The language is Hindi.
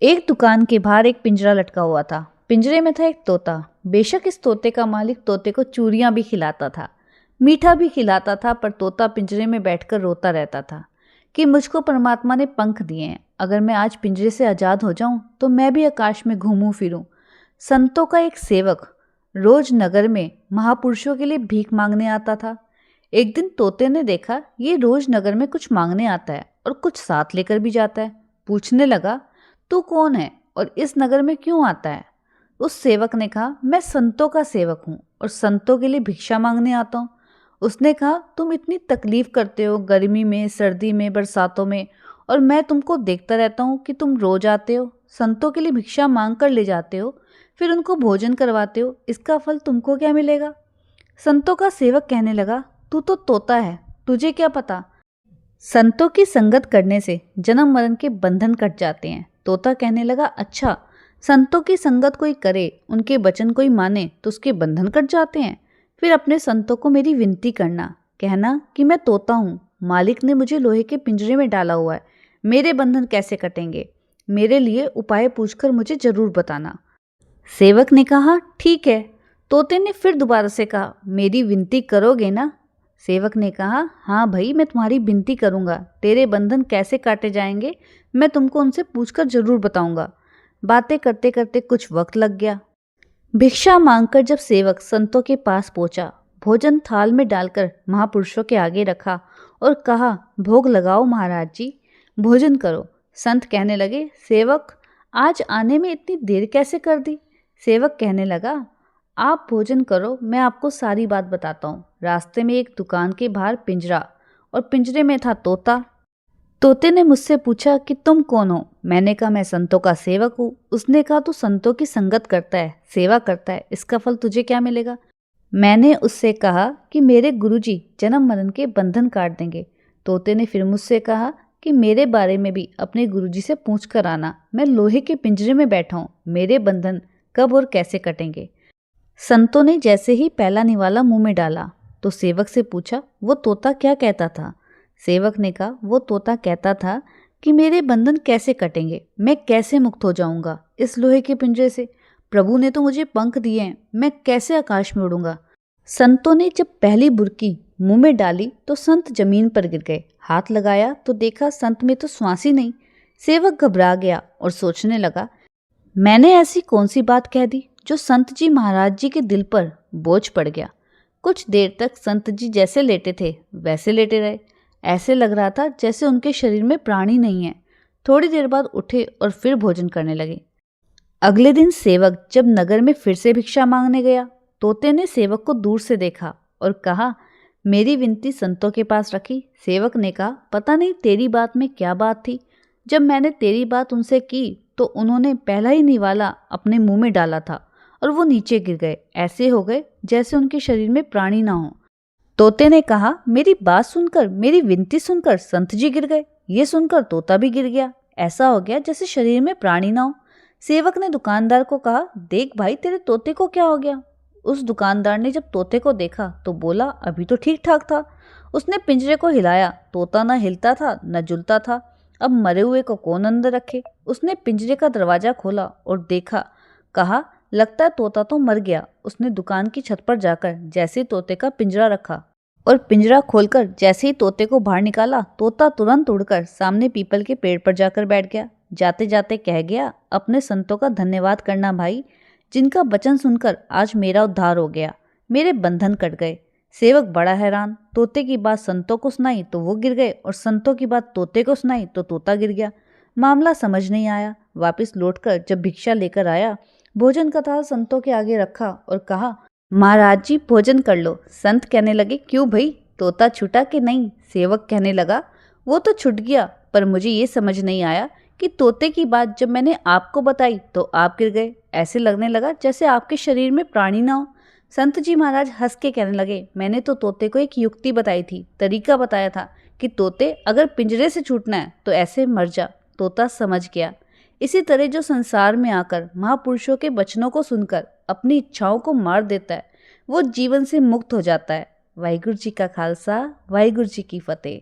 एक दुकान के बाहर एक पिंजरा लटका हुआ था। पिंजरे में था एक तोता। बेशक इस तोते का मालिक तोते को चूरियां भी खिलाता था, मीठा भी खिलाता था, पर तोता पिंजरे में बैठकर रोता रहता था कि मुझको परमात्मा ने पंख दिए हैं, अगर मैं आज पिंजरे से आज़ाद हो जाऊं तो मैं भी आकाश में घूमूं फिरूं। संतों का एक सेवक रोज नगर में महापुरुषों के लिए भीख मांगने आता था। एक दिन तोते ने देखा ये रोज नगर में कुछ मांगने आता है और कुछ साथ लेकर भी जाता है। पूछने लगा, तू कौन है और इस नगर में क्यों आता है? उस सेवक ने कहा, मैं संतों का सेवक हूँ और संतों के लिए भिक्षा मांगने आता हूँ। उसने कहा, तुम इतनी तकलीफ करते हो गर्मी में, सर्दी में, बरसातों में, और मैं तुमको देखता रहता हूँ कि तुम रोज आते हो, संतों के लिए भिक्षा मांग कर ले जाते हो, फिर उनको भोजन करवाते हो, इसका फल तुमको क्या मिलेगा? संतों का सेवक कहने लगा, तू तो तोता है, तुझे क्या पता? संतों की संगत करने से जन्म मरण के बंधन कट जाते हैं। तोता कहने लगा, अच्छा, संतों की संगत कोई करे, उनके वचन कोई माने तो उसके बंधन कट जाते हैं। फिर अपने संतों को मेरी विनती करना, कहना कि मैं तोता हूँ, मालिक ने मुझे लोहे के पिंजरे में डाला हुआ है, मेरे बंधन कैसे कटेंगे? मेरे लिए उपाय पूछकर मुझे जरूर बताना। सेवक ने कहा, ठीक है। तोते ने फिर दोबारा से कहा, मेरी विनती करोगे ना? सेवक ने कहा, हाँ भाई, मैं तुम्हारी विनती करूँगा। तेरे बंधन कैसे काटे जाएंगे मैं तुमको उनसे पूछकर जरूर बताऊंगा। बातें करते करते कुछ वक्त लग गया। भिक्षा मांगकर जब सेवक संतों के पास पहुंचा, भोजन थाल में डालकर महापुरुषों के आगे रखा और कहा, भोग लगाओ महाराज जी, भोजन करो। संत कहने लगे, सेवक, आज आने में इतनी देर कैसे कर दी? सेवक कहने लगा, आप भोजन करो, मैं आपको सारी बात बताता हूँ। रास्ते में एक दुकान के बाहर पिंजरा, और पिंजरे में था तोता। तोते ने मुझसे पूछा कि तुम कौन हो? मैंने कहा, मैं संतों का सेवक हूँ। उसने कहा, तू संतों की संगत करता है, सेवा करता है, इसका फल तुझे क्या मिलेगा? मैंने उससे कहा कि मेरे गुरुजी जन्म मरण के बंधन काट देंगे। तोते ने फिर मुझसे कहा कि मेरे बारे में भी अपने गुरुजी से पूछ कर आना, मैं लोहे के पिंजरे में बैठा हूँ, मेरे बंधन कब और कैसे कटेंगे? संतों ने जैसे ही पहला निवाला मुंह में डाला तो सेवक से पूछा, वो तोता क्या कहता था? सेवक ने कहा, वो तोता कहता था कि मेरे बंधन कैसे कटेंगे, मैं कैसे मुक्त हो जाऊंगा इस लोहे के पिंजरे से? प्रभु ने तो मुझे पंख दिए हैं, मैं कैसे आकाश में उड़ूंगा? संतों ने जब पहली बुरकी मुंह में डाली तो संत जमीन पर गिर गए। हाथ लगाया तो देखा संत में तो श्वास ही नहीं। सेवक घबरा गया और सोचने लगा, मैंने ऐसी कौन सी बात कह दी जो संत जी महाराज जी के दिल पर बोझ पड़ गया। कुछ देर तक संत जी जैसे लेटे थे वैसे लेटे रहे। ऐसे लग रहा था जैसे उनके शरीर में प्राण ही नहीं है। थोड़ी देर बाद उठे और फिर भोजन करने लगे। अगले दिन सेवक जब नगर में फिर से भिक्षा मांगने गया, तोते ने सेवक को दूर से देखा और कहा, मेरी विनती संतों के पास रखी। सेवक ने कहा, पता नहीं तेरी बात में क्या बात थी, जब मैंने तेरी बात उनसे की तो उन्होंने पहला ही निवाला अपने मुंह में डाला था और वो नीचे गिर गए। ऐसे हो गए जैसे उनके शरीर में प्राणी ना हो। तोते ने कहा, मेरी बात सुनकर, मेरी विनती सुनकर संत जी गिर गए। ये सुनकर तोता भी गिर गया। ऐसा हो गया जैसे शरीर में प्राणी ना हो। सेवक ने दुकानदार को कहा, देख भाई, तेरे तोते को क्या हो गया? उस दुकानदार ने जब तोते को देखा तो बोला, अभी तो ठीक ठाक था। उसने पिंजरे को हिलाया, तोता न हिलता था न जुलता था। अब मरे हुए को कौन अंदर रखे? उसने पिंजरे का दरवाजा खोला और देखा। कहा, लगता है तोता तो मर गया। उसने दुकान की छत पर जाकर जैसे ही तोते का पिंजरा रखा और पिंजरा खोलकर जैसे ही तोते को बाहर निकाला, तोता तुरंत उड़कर सामने पीपल के पेड़ पर जाकर बैठ गया। जाते जाते कह गया, अपने संतों का धन्यवाद करना भाई, जिनका वचन सुनकर आज मेरा उद्धार हो गया, मेरे बंधन कट गए। सेवक बड़ा हैरान, तोते की बात संतों को सुनाई तो वो गिर गए और संतों की बात तोते को सुनाई तो तोता गिर गया। मामला समझ नहीं आया। वापस लौटकर जब भिक्षा लेकर आया, भोजन का थाल संतों के आगे रखा और कहा, महाराज जी भोजन कर लो। संत कहने लगे, क्यों भाई, तोता छूटा कि नहीं? सेवक कहने लगा, वो तो छूट गया, पर मुझे ये समझ नहीं आया कि तोते की बात जब मैंने आपको बताई तो आप गिर गए। ऐसे लगने लगा जैसे आपके शरीर में प्राणी ना हो। संत जी महाराज हंस के कहने लगे, मैंने तो तोते को एक युक्ति बताई थी, तरीका बताया था कि तोते, अगर पिंजरे से छूटना है तो ऐसे मर जा। तोता समझ गया। इसी तरह जो संसार में आकर महापुरुषों के वचनों को सुनकर अपनी इच्छाओं को मार देता है, वो जीवन से मुक्त हो जाता है। वाहिगुरु जी का खालसा, वाहिगुरु जी की फतेह।